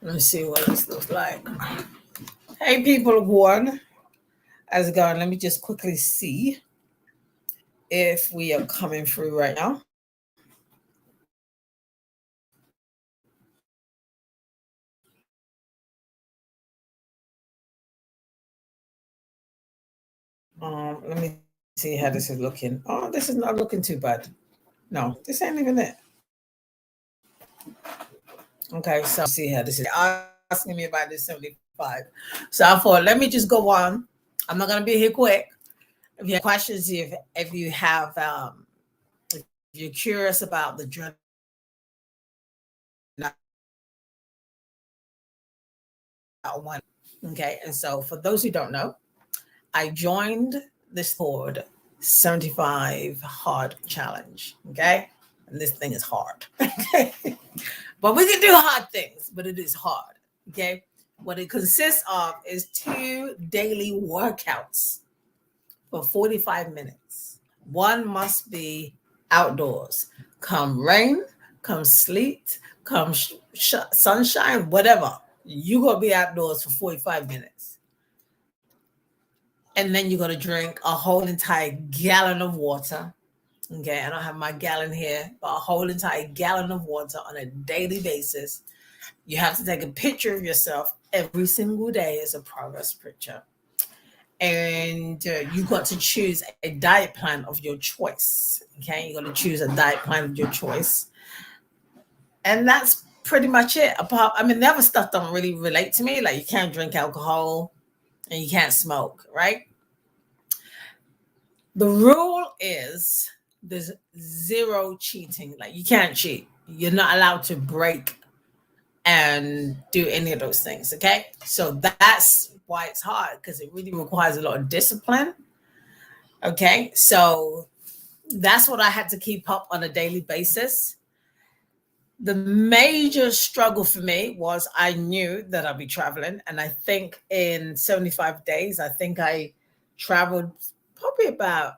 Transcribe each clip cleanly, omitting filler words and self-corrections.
Let me see what this looks like. Hey, people of one. How's it going? Let me just quickly see if we are coming through right now. Let me see how this is looking. Oh, this is not looking too bad. No, this ain't even it. Okay, so see how this is asking me about this 75. So I thought, let me just go on. I'm not gonna be here quick. If you have questions, if you have if you're curious about the journey, one. Okay, and so for those who don't know, I joined this board 75 hard challenge. Okay, and this thing is hard. Okay, but we can do hard things, but it is hard. Okay, what it consists of is 2 daily workouts for 45 minutes. One must be outdoors, come rain, come sleet, come sunshine, whatever. You gonna be outdoors for 45 minutes. And then you're gonna drink a whole entire gallon of water. Okay, I don't have my gallon here, but a whole entire gallon of water on a daily basis. You have to take a picture of yourself every single day as a progress picture. And you got to choose a diet plan of your choice. Okay, you got to choose a diet plan of your choice, and that's pretty much it. Apart, I mean, the other stuff don't really relate to me. Like you can't drink alcohol and you can't smoke, right? The rule is there's zero cheating. Like you can't cheat. You're not allowed to break and do any of those things. Okay, so that's why it's hard because it really requires a lot of discipline. Okay, so that's what I had to keep up on a daily basis. The major struggle for me was I knew that I'd be traveling, and I think in 75 days, I think I traveled probably about,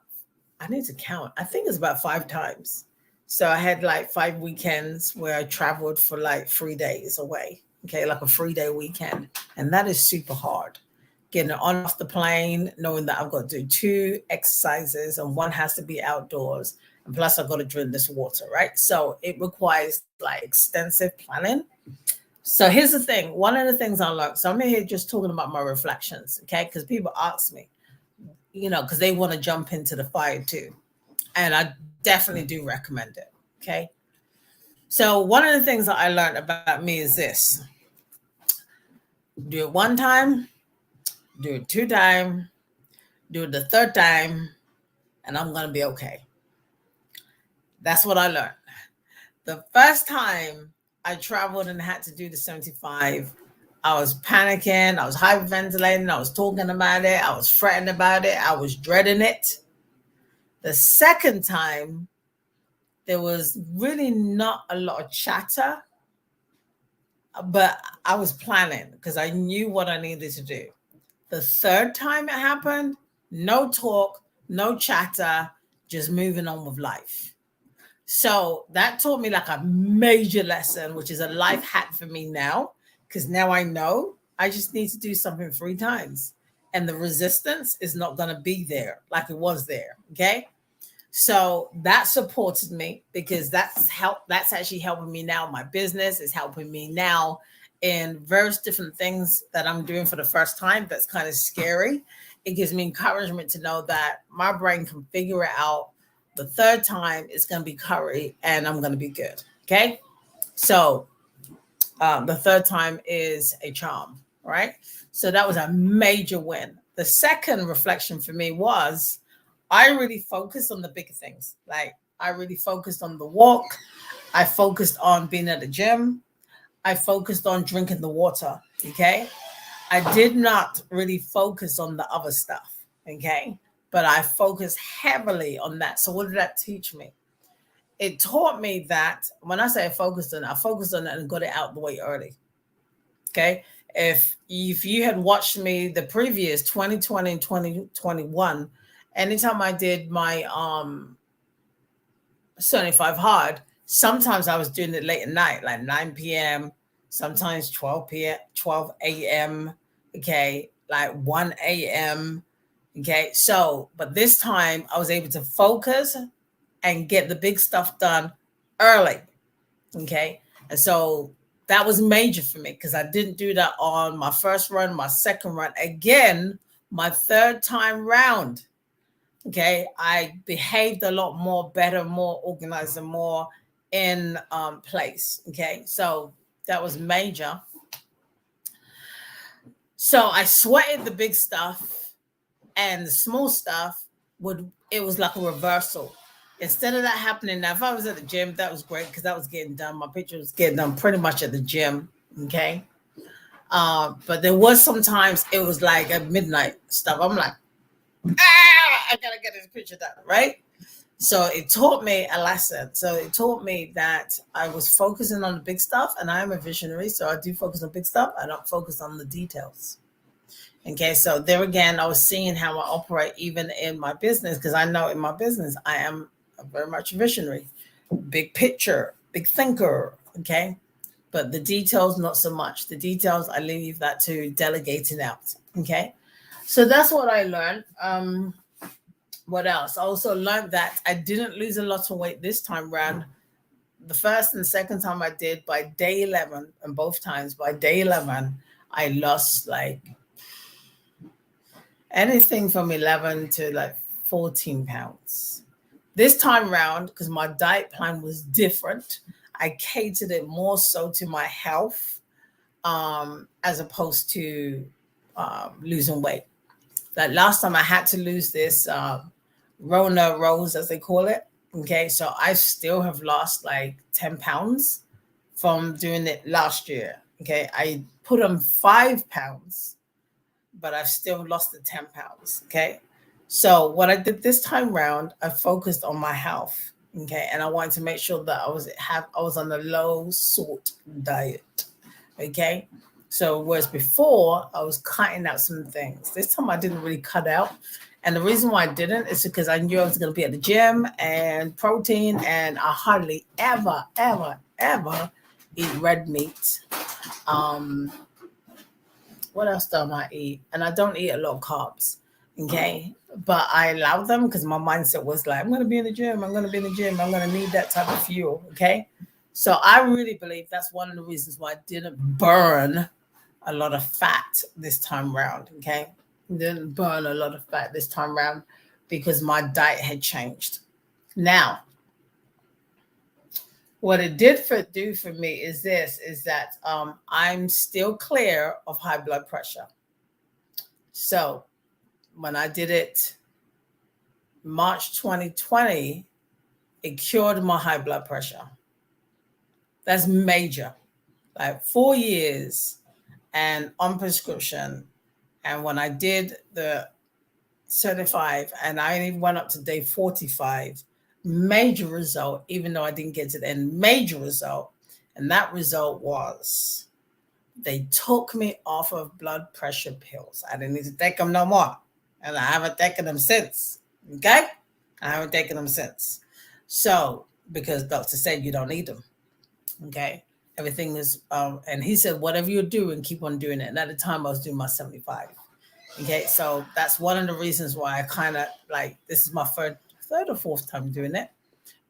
I need to count, I think it's about 5 times. So I had like 5 weekends where I traveled for like 3 days away. Okay, like a 3 day weekend. And that is super hard. Getting on off the plane, knowing that I've got to do 2 exercises and one has to be outdoors. And plus, I've got to drink this water, right? So it requires like extensive planning. So here's the thing. One of the things I learned, so I'm here just talking about my reflections, okay? Because people ask me, because they want to jump into the fire too. And I definitely do recommend it, okay? So one of the things that I learned about me is this: do it 1 time, do it 2 times, do it the 3rd time, and I'm going to be okay. That's what I learned. The first time I traveled and had to do the 75, I was panicking, I was hyperventilating, I was talking about it, I was fretting about it, I was dreading it. The second time, there was really not a lot of chatter, but I was planning because I knew what I needed to do. The third time it happened, no talk, no chatter, just moving on with life. So that taught me like a major lesson, which is a life hack for me now, because now I know I just need to do something 3 times. And the resistance is not going to be there like it was there. Okay. So that supported me because that's actually helping me now. My business is helping me now in various different things that I'm doing for the first time. That's kind of scary. It gives me encouragement to know that my brain can figure it out. The third time it's going to be curry and I'm going to be good. Okay. So the third time is a charm, right? So that was a major win. The second reflection for me was I really focused on the bigger things. Like I really focused on the walk. I focused on being at the gym. I focused on drinking the water. Okay. I did not really focus on the other stuff. Okay. But I focused heavily on that. So what did that teach me? It taught me that when I say I focused on it and got it out the way early. Okay. If you had watched me the previous 2020 and 2021, anytime I did my 75 hard, sometimes I was doing it late at night, like 9 p.m., sometimes 12 p.m., 12 a.m., okay, like 1 a.m., okay. So, but this time I was able to focus and get the big stuff done early, okay. And so that was major for me because I didn't do that on my first run, my second run, again, my third time round. Okay, I behaved a lot more better, more organized, and more in place. Okay, so that was major. So I sweated the big stuff, and the small stuff it was like a reversal. Instead of that happening, now if I was at the gym, that was great because that was getting done. My picture was getting done pretty much at the gym. Okay, but there was sometimes it was like at midnight stuff. I'm like, I gotta get this picture done, right? So it taught me a lesson. So it taught me that I was focusing on the big stuff, and I am a visionary, so I do focus on big stuff. I don't focus on the details. Okay, so there again, I was seeing how I operate even in my business, because I know in my business I am very much a visionary, big picture, big thinker. Okay, but the details, not so much. The details, I leave that to delegating out. Okay, so that's what I learned. What else? I also learned that I didn't lose a lot of weight this time around. The first and second time I did, by day 11, and both times by day 11, I lost like anything from 11 to like 14 pounds. This time around, because my diet plan was different, I catered it more so to my health as opposed to losing weight. That last time I had to lose this Rona Rose, as they call it. Okay, so I still have lost like 10 pounds from doing it last year. Okay, I put on 5 pounds, but I've still lost the 10 pounds. Okay, so what I did this time round, I focused on my health. Okay, and I wanted to make sure that I was on a low salt diet. Okay, so whereas before I was cutting out some things, this time I didn't really cut out. And the reason why I didn't is because I knew I was going to be at the gym and protein, and I hardly ever, ever, ever eat red meat. What else don't I eat? And I don't eat a lot of carbs. Okay, but I allow them because my mindset was like, I'm going to be in the gym. I'm going to be in the gym. I'm going to need that type of fuel. Okay, so I really believe that's one of the reasons why I didn't burn a lot of fat this time around. Okay, didn't burn a lot of fat this time around because my diet had changed. Now, what it did do for me is that I'm still clear of high blood pressure. So when I did it March 2020, it cured my high blood pressure. That's major. Like 4 years and on prescription. And when I did the 35 and I even went up to day 45, major result, even though I didn't get to the end, major result. And that result was they took me off of blood pressure pills. I didn't need to take them no more. And I haven't taken them since. Okay? I haven't taken them since. So, because doctor said you don't need them. Okay? Everything is, and he said, whatever you're doing, keep on doing it. And at the time I was doing my 75. Okay, so that's one of the reasons why I kind of like, this is my third or fourth time doing it.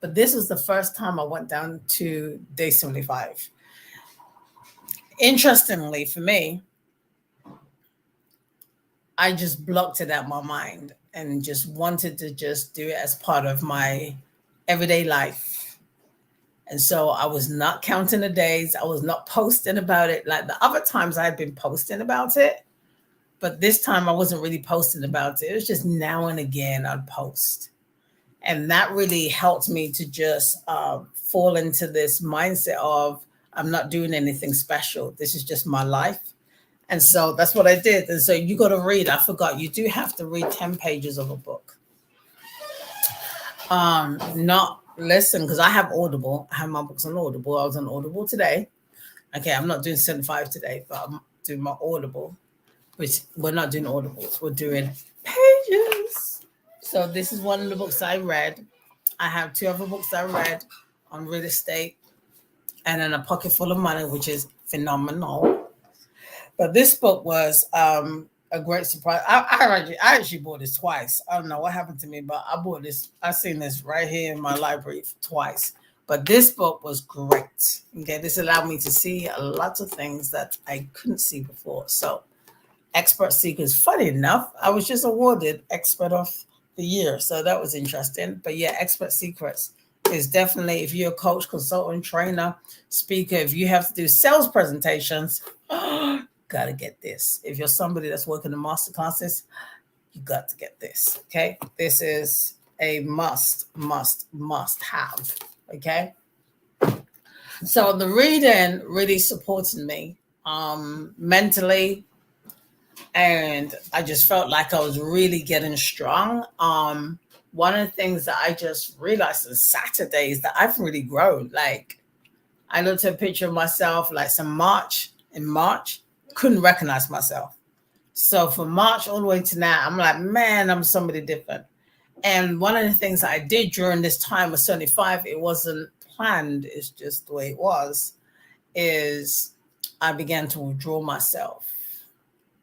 But this was the first time I went down to day 75. Interestingly for me, I just blocked it out my mind and just wanted to just do it as part of my everyday life. And so I was not counting the days. I was not posting about it. Like the other times I had been posting about it. But this time I wasn't really posting about it. It was just now and again I'd post. And that really helped me to just fall into this mindset of I'm not doing anything special. This is just my life. And so that's what I did. And so you got to read. I forgot. You do have to read 10 pages of a book. Not listen, because I have Audible. I have my books on Audible. I was on Audible today. Okay, I'm not doing 75 today, but I'm doing my Audible. Which we're not doing audibles, we're doing pages. So this is one of the books I read. I have 2 other books I read on real estate, and then A Pocket Full of Money, which is phenomenal. But this book was a great surprise. I actually bought this twice. I don't know what happened to me, but I bought this. I seen this right here in my library twice. But this book was great. Okay, this allowed me to see a lot of things that I couldn't see before. So, Expert Seekers. Funny enough, I was just awarded Expert of the Year, so that was interesting. But yeah, Expert Secrets is definitely, if you're a coach, consultant, trainer, speaker, if you have to do sales presentations, gotta get this. If you're somebody that's working in master classes, you got to get this. Okay, this is a must have. Okay, so the reading really supported me mentally, and I just felt like I was really getting strong. One of the things that I just realized on Saturdays that I've really grown. Like, I looked at a picture of myself like in March, couldn't recognize myself. So from March all the way to now, I'm like, man, I'm somebody different. And one of the things that I did during this time of 75, it wasn't planned, it's just the way it was, is I began to withdraw myself.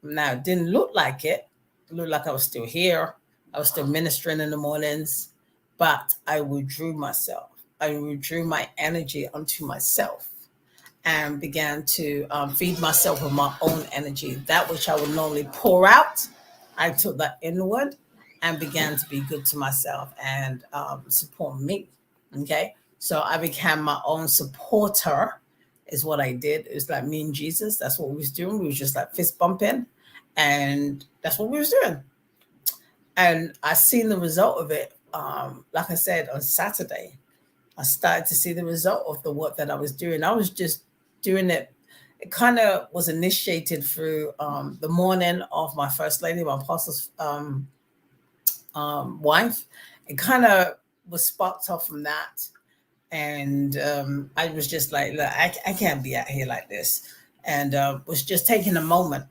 Now, it didn't look like it. It looked like I was still here. I was still ministering in the mornings, but I withdrew myself. I withdrew my energy onto myself and began to feed myself with my own energy. That which I would normally pour out, I took that inward and began to be good to myself and support me. Okay. So I became my own supporter, is what I did. It was like me and Jesus. That's what we was doing. We was just like fist bumping, and that's what we was doing. And I seen the result of it. Like I said, on Saturday, I started to see the result of the work that I was doing. I was just doing it. It kind of was initiated through the morning of my first lady, my apostle's wife. It kind of was sparked off from that. And I was just like, look, I can't be out here like this. And was just taking a moment.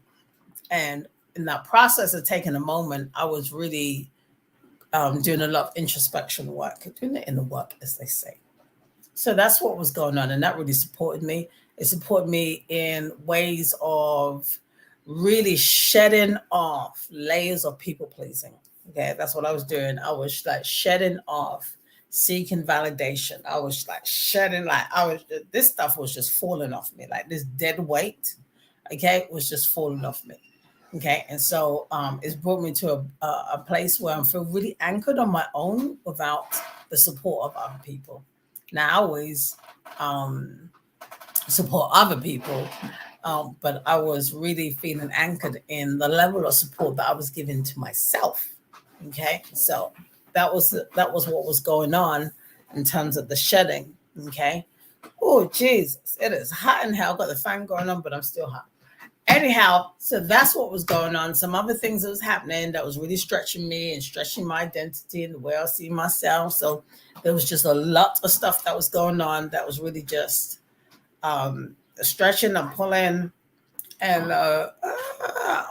And in that process of taking a moment, I was really doing a lot of introspection work, doing it in the work, as they say. So that's what was going on. And that really supported me. It supported me in ways of really shedding off layers of people pleasing. Okay, that's what I was doing. I was like shedding off, seeking validation. I was like shedding, this stuff was just falling off me. Like this dead weight, okay, was just falling off me. Okay, and so it's brought me to a place where I feel really anchored on my own without the support of other people. Now, I always support other people, but I was really feeling anchored in the level of support that I was giving to myself. Okay, so that was what was going on in terms of the shedding. Okay, oh Jesus, it is hot in hell. I've got the fan going on, but I'm still hot. Anyhow, so that's what was going on. Some other things that was happening that was really stretching me and stretching my identity and the way I see myself. So there was just a lot of stuff that was going on that was really just stretching and pulling and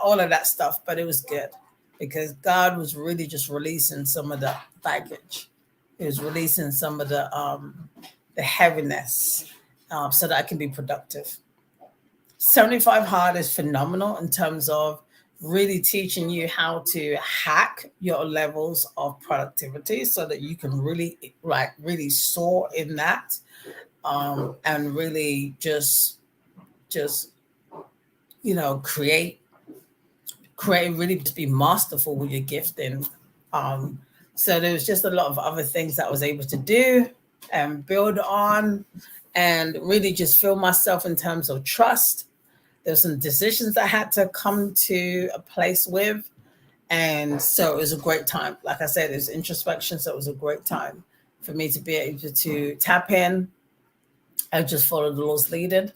all of that stuff. But it was good because God was really just releasing some of the baggage. He was releasing some of the heaviness so that I can be productive. 75 Hard is phenomenal in terms of really teaching you how to hack your levels of productivity so that you can really soar in that and really just create really just be masterful with your gifting. So there was just a lot of other things that I was able to do and build on and really just feel myself in terms of trust. There's some decisions I had to come to a place with. And so it was a great time. Like I said, it was introspection. So it was a great time for me to be able to tap in and just follow the Lord's leading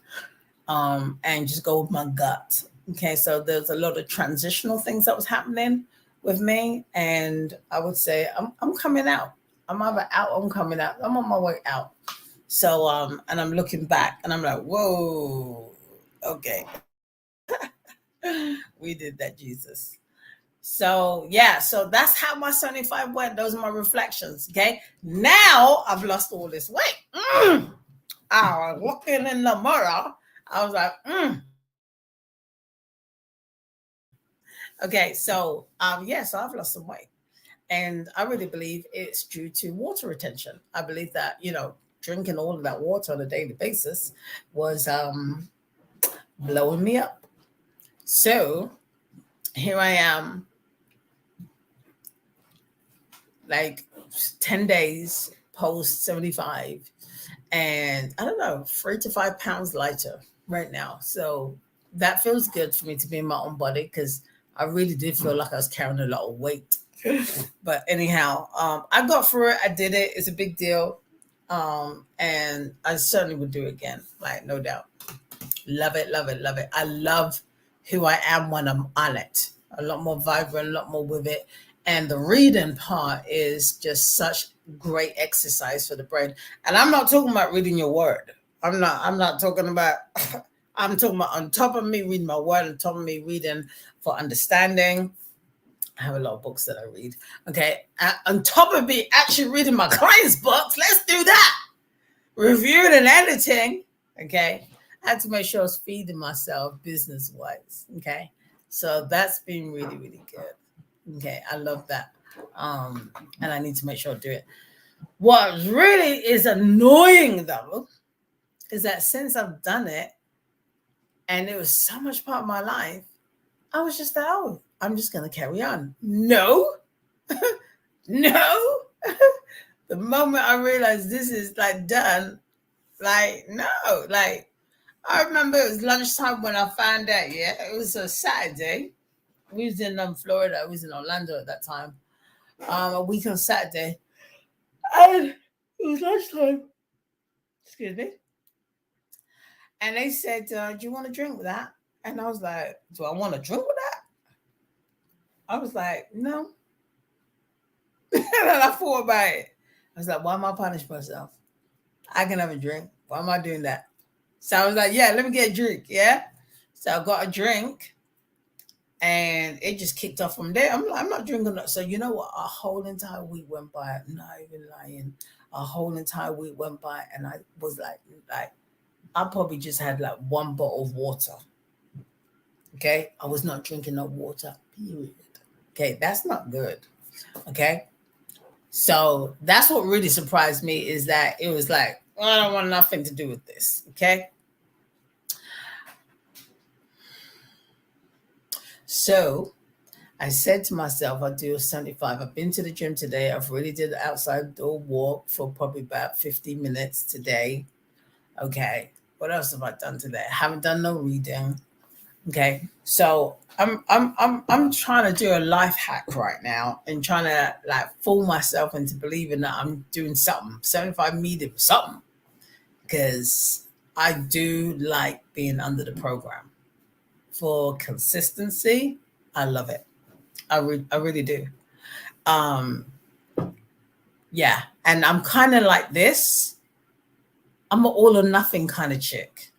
and just go with my gut. Okay, so there's a lot of transitional things that was happening with me. And I would say I'm coming out. I'm either out or I'm coming out. I'm on my way out. So, and I'm looking back and I'm like, whoa, okay. We did that, Jesus. So, yeah, so that's how my 75 went. Those are my reflections, okay? Now I've lost all this weight. I was looking in the mirror. I was like, Okay, so so I've lost some weight. And I really believe it's due to water retention. I believe that, drinking all of that water on a daily basis was blowing me up. So here I am, like 10 days post 75, and I don't know, 3 to 5 pounds lighter right now. So that feels good for me to be in my own body, because I really did feel like I was carrying a lot of weight. But anyhow, I got through it. I did it. It's a big deal. And I certainly would do it again, like, no doubt. Love it, love it, love it. I love who I am when I'm on it. A lot more vibrant, a lot more with it. And the reading part is just such great exercise for the brain. And I'm not talking about reading your word. I'm not talking about I'm talking about on top of me reading my word, on top of me reading for understanding. I have a lot of books that I read. Okay. On top of me actually reading my clients' books, let's do that. Reviewing and editing. Okay. I had to make sure I was feeding myself business wise. Okay. So that's been really, really good. Okay. I love that. And I need to make sure I do it. What really is annoying though is that since I've done it, and it was so much part of my life, I was just like, oh, I'm just going to carry on. No, no. The moment I realized this is like done, like, no, like, I remember it was lunchtime when I found out, it was a Saturday. We was in Florida. I was in Orlando at that time. A week on Saturday. And it was lunchtime. Excuse me. And they said, do you want to drink with that? And I was like, do I want to drink with that? I was like, no. And then I thought about it. I was like, why am I punishing myself? I can have a drink. Why am I doing that? So I was like, yeah, let me get a drink. Yeah. So I got a drink and it just kicked off from there. I'm not drinking that. So you know what? A whole entire week went by. I'm not even lying. A whole entire week went by and I was like, I probably just had like one bottle of water. Okay. I was not drinking no water, period. Okay. That's not good. Okay. So that's what really surprised me, is that it was like, I don't want nothing to do with this. Okay. So I said to myself, I'll do a 75. I've been to the gym today. I've really did an outside door walk for probably about 50 minutes today. Okay. What else have I done today? I haven't done no reading. Okay. So I'm trying to do a life hack right now and trying to like fool myself into believing that I'm doing something. 75 medium, something. Because I do like being under the program. For consistency, I love it. I really do. Yeah. And I'm kind of like this. I'm an all or nothing kind of chick.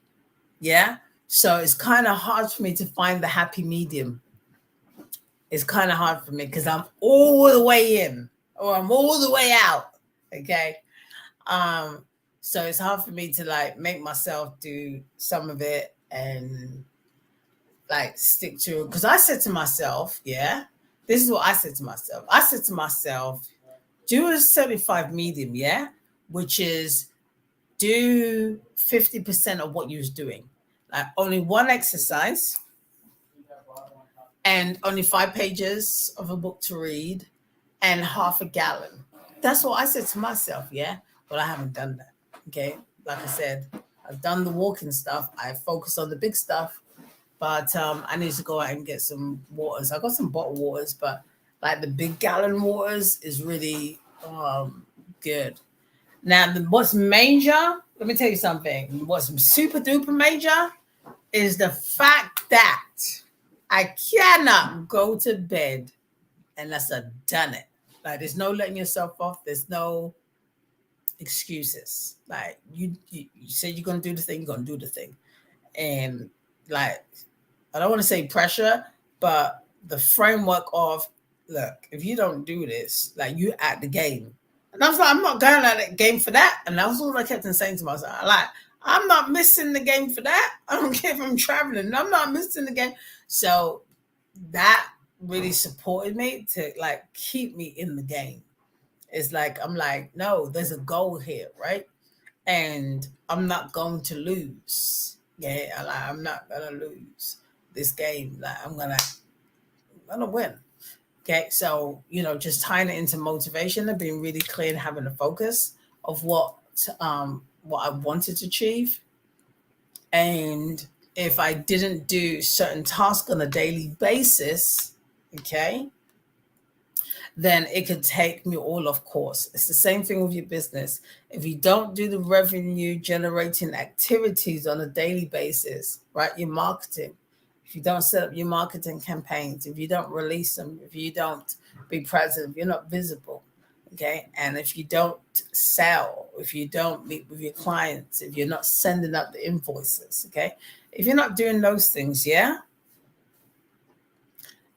Yeah. So it's kind of hard for me to find the happy medium. It's kind of hard for me because I'm all the way in or I'm all the way out. Okay. So it's hard for me to like make myself do some of it and like stick to it. Because I said to myself, this is what I said to myself. I said to myself, do a 75 medium, which is do 50% of what you was doing. Like only one exercise and only 5 pages of a book to read and half a gallon. That's what I said to myself, but I haven't done that. Okay. Like I said, I've done the walking stuff. I focus on the big stuff, but I need to go out and get some waters. I got some bottled waters, but like the big gallon waters is really good. Now, what's major, let me tell you something. What's super duper major is the fact that I cannot go to bed unless I've done it. Like, there's no letting yourself off. There's no excuses. Like, you said you're going to do the thing, you're going to do the thing. And, like, I don't want to say pressure, but the framework of, look, if you don't do this, like, you at the game. And I was like, I'm not going at the game for that. And that was all I kept on saying to myself. I'm not missing the game for that. I don't care if I'm traveling. I'm not missing the game. So that really supported me to like keep me in the game. It's like I'm like, no, there's a goal here, right? And I'm not going to lose. Yeah, I'm not gonna lose this game. Like I'm gonna win. Okay, so just tying it into motivation and being really clear and having a focus of what I wanted to achieve. And if I didn't do certain tasks on a daily basis, okay, then it could take me all off course. It's the same thing with your business. If you don't do the revenue generating activities on a daily basis, right? Your marketing, if you don't set up your marketing campaigns, if you don't release them, if you don't be present, if you're not visible, okay, and if you don't sell, if you don't meet with your clients, if you're not sending out the invoices, okay, if you're not doing those things, yeah,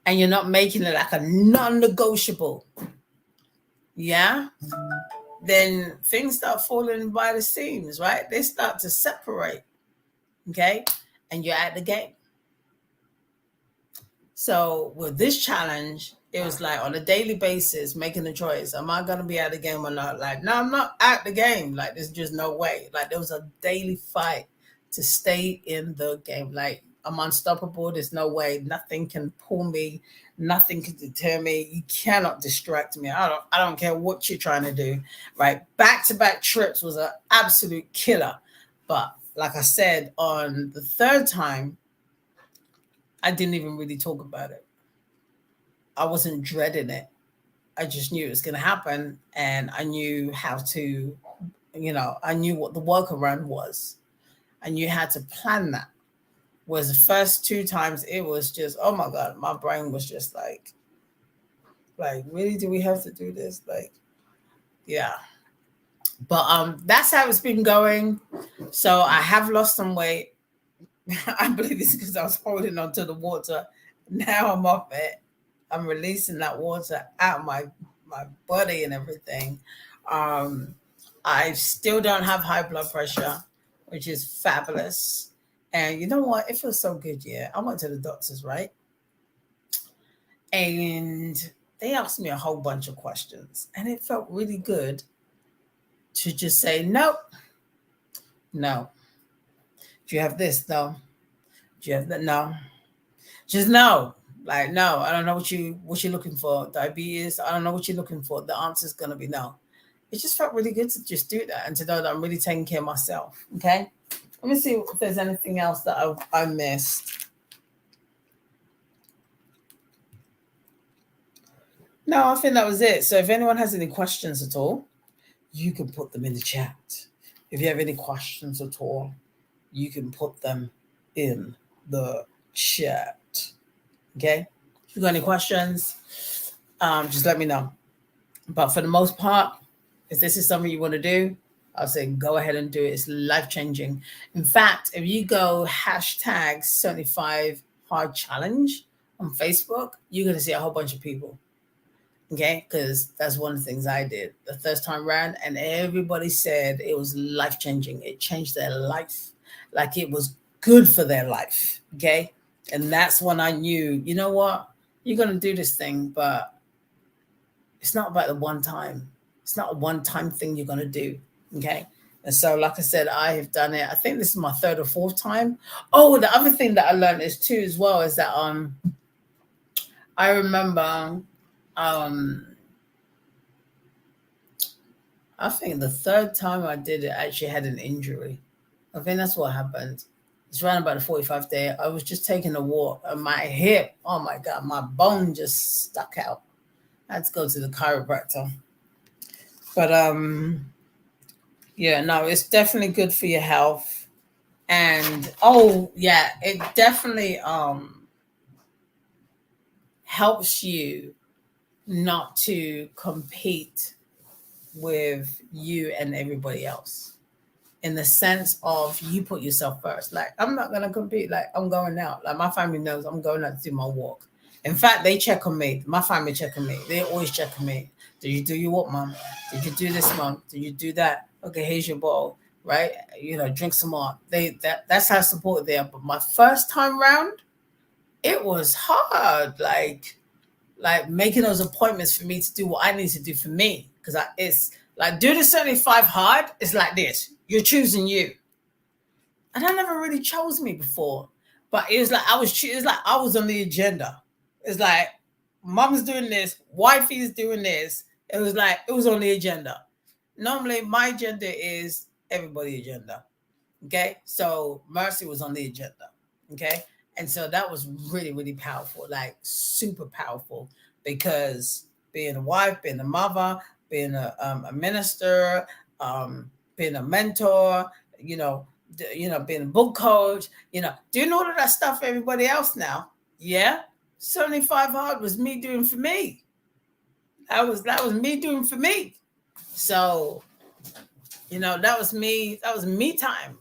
and you're not making it like a non-negotiable, yeah, then things start falling by the seams, right? They start to separate, okay, and you're at the game. So with this challenge, it was like on a daily basis, making the choice: am I going to be at the game or not? Like, no, I'm not at the game. Like, there's just no way. Like, there was a daily fight to stay in the game. Like, I'm unstoppable. There's no way. Nothing can pull me. Nothing can deter me. You cannot distract me. I don't care what you're trying to do. Right? Back-to-back trips was an absolute killer. But like I said, on the third time, I didn't even really talk about it. I wasn't dreading it. I just knew it was going to happen, and I knew how to, I knew what the workaround was. I knew how to plan that. Whereas the first two times, it was just, oh my God, my brain was just like, really, do we have to do this? Like, yeah. But that's how it's been going. So I have lost some weight. I believe it's because I was holding on to the water. Now I'm off it. I'm releasing that water out my body and everything. I still don't have high blood pressure, which is fabulous. And you know what? It feels so good. Yeah, I went to the doctors, right? And they asked me a whole bunch of questions, and it felt really good to just say nope, no. Do you have this? No. Do you have that? No. Just no. Like, no, I don't know what you're looking for. Diabetes, I don't know what you're looking for. The answer's gonna be no. It just felt really good to just do that and to know that I'm really taking care of myself. Okay. Let me see if there's anything else that I missed. No, I think that was it. So if anyone has any questions at all, you can put them in the chat. If you have any questions at all, you can put them in the chat. Okay. If you got any questions, just let me know. But for the most part, if this is something you want to do, I'll say go ahead and do it. It's life changing. In fact, if you go hashtag 75 hard challenge on Facebook, you're going to see a whole bunch of people. Okay, because that's one of the things I did the first time around, and everybody said it was life changing. It changed their life, like it was good for their life. Okay, and that's when I knew, you know what, you're gonna do this thing, but it's not about the one time. It's not a one-time thing you're gonna do. Okay, and so like I said, I have done it. I think this is my third or fourth time. Oh, the other thing that I learned is too as well is that I remember. I think the third time I did it, I actually had an injury. I think that's what happened. It's around about the 45th day. I was just taking a walk and my hip, oh my God, my bone just stuck out. I had to go to the chiropractor. But yeah, no, it's definitely good for your health. And oh yeah, it definitely helps you not to compete with you and everybody else, in the sense of you put yourself first. Like, I'm not going to compete. Like, I'm going out. Like, my family knows I'm going out to do my walk. In fact, they check on me. My family check on me. They always check on me. Did you do your walk, mom? Did you do this, mom? Did you do that? Okay, here's your ball. right? Drink some more. That's how supportive they are. But my first time round, it was hard. Like making those appointments for me to do what I need to do for me. Because it's like do the 75 hard. It's like this. You're choosing you. And I never really chose me before. But it was like I was on the agenda. It's like mom's doing this, wifey's doing this. It was on the agenda. Normally my agenda is everybody's agenda. Okay. So Mercy was on the agenda. Okay. And so that was really, really powerful, like super powerful, because being a wife, being a mother, being a minister, being a mentor, being a book coach, doing all of that stuff for everybody else now. Yeah. 75 hard was me doing for me. That was me doing for me. So, that was me time.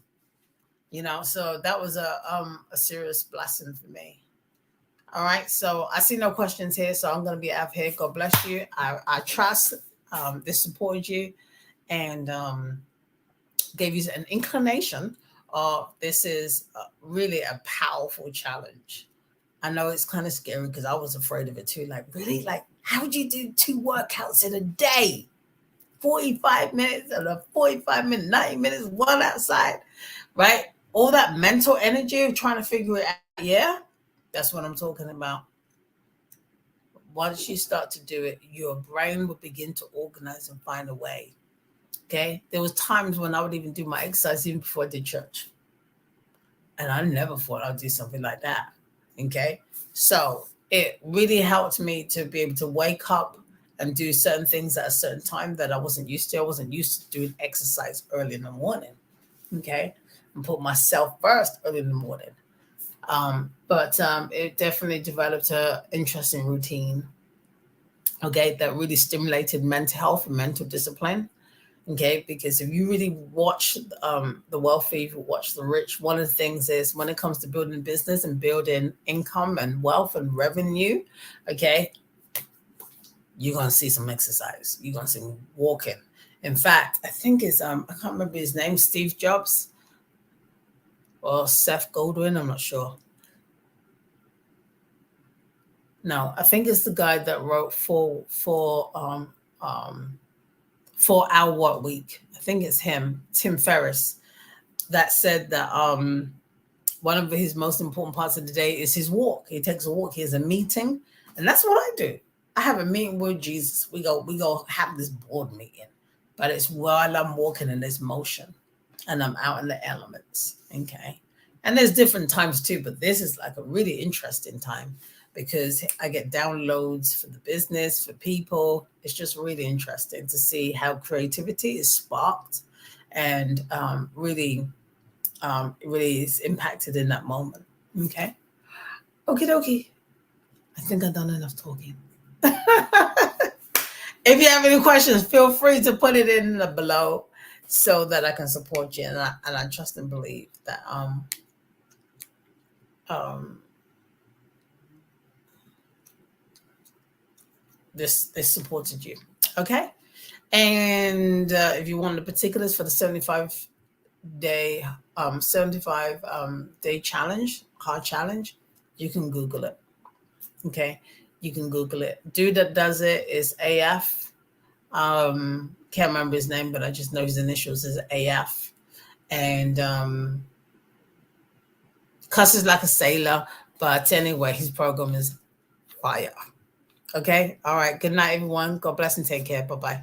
So that was a serious blessing for me. All right, so I see no questions here, so I'm going to be out of here. God bless you. I trust this supported you and gave you an inclination of this is really a powerful challenge. I know it's kind of scary because I was afraid of it too. Like, really? Like, how would you do 2 workouts in a day? 45 minutes and a 45 minute, 90 minutes, one outside, right? All that mental energy of trying to figure it out. Yeah, that's what I'm talking about. Once you start to do it, your brain will begin to organize and find a way. Okay. There was times when I would even do my exercise even before I did church. And I never thought I'd do something like that. Okay. So it really helped me to be able to wake up and do certain things at a certain time that I wasn't used to. I wasn't used to doing exercise early in the morning. Okay. And put myself first early in the morning. But it definitely developed an interesting routine. Okay. That really stimulated mental health and mental discipline. Okay, because if you really watch the wealthy, if you watch the rich, one of the things is when it comes to building business and building income and wealth and revenue, okay, you're going to see some exercise. You're going to see walking. In fact, I think it's, I can't remember his name, Steve Jobs or Seth Godin, I'm not sure. No, I think it's the guy that wrote 4-Hour Work Week. I think it's him, Tim Ferriss, that said that one of his most important parts of the day is his walk. He takes a walk. He has a meeting, and that's what I do. I have a meeting with Jesus. We go have this board meeting, but it's while I'm walking in this motion, and I'm out in the elements. Okay, and there's different times too, but this is like a really interesting time, because I get downloads for the business, for people. It's just really interesting to see how creativity is sparked and really is impacted in that moment. Okay. Okie dokie. I think I've done enough talking. If you have any questions, feel free to put it in below so that I can support you. And I trust and believe that this supported you. Okay. And if you want the particulars for the 75 day challenge, hard challenge, you can Google it. Okay. You can Google it. Dude that does it is AF. Can't remember his name, but I just know his initials is AF. And cusses like a sailor. But anyway, his program is fire. Okay. All right. Good night, everyone. God bless and take care. Bye-bye.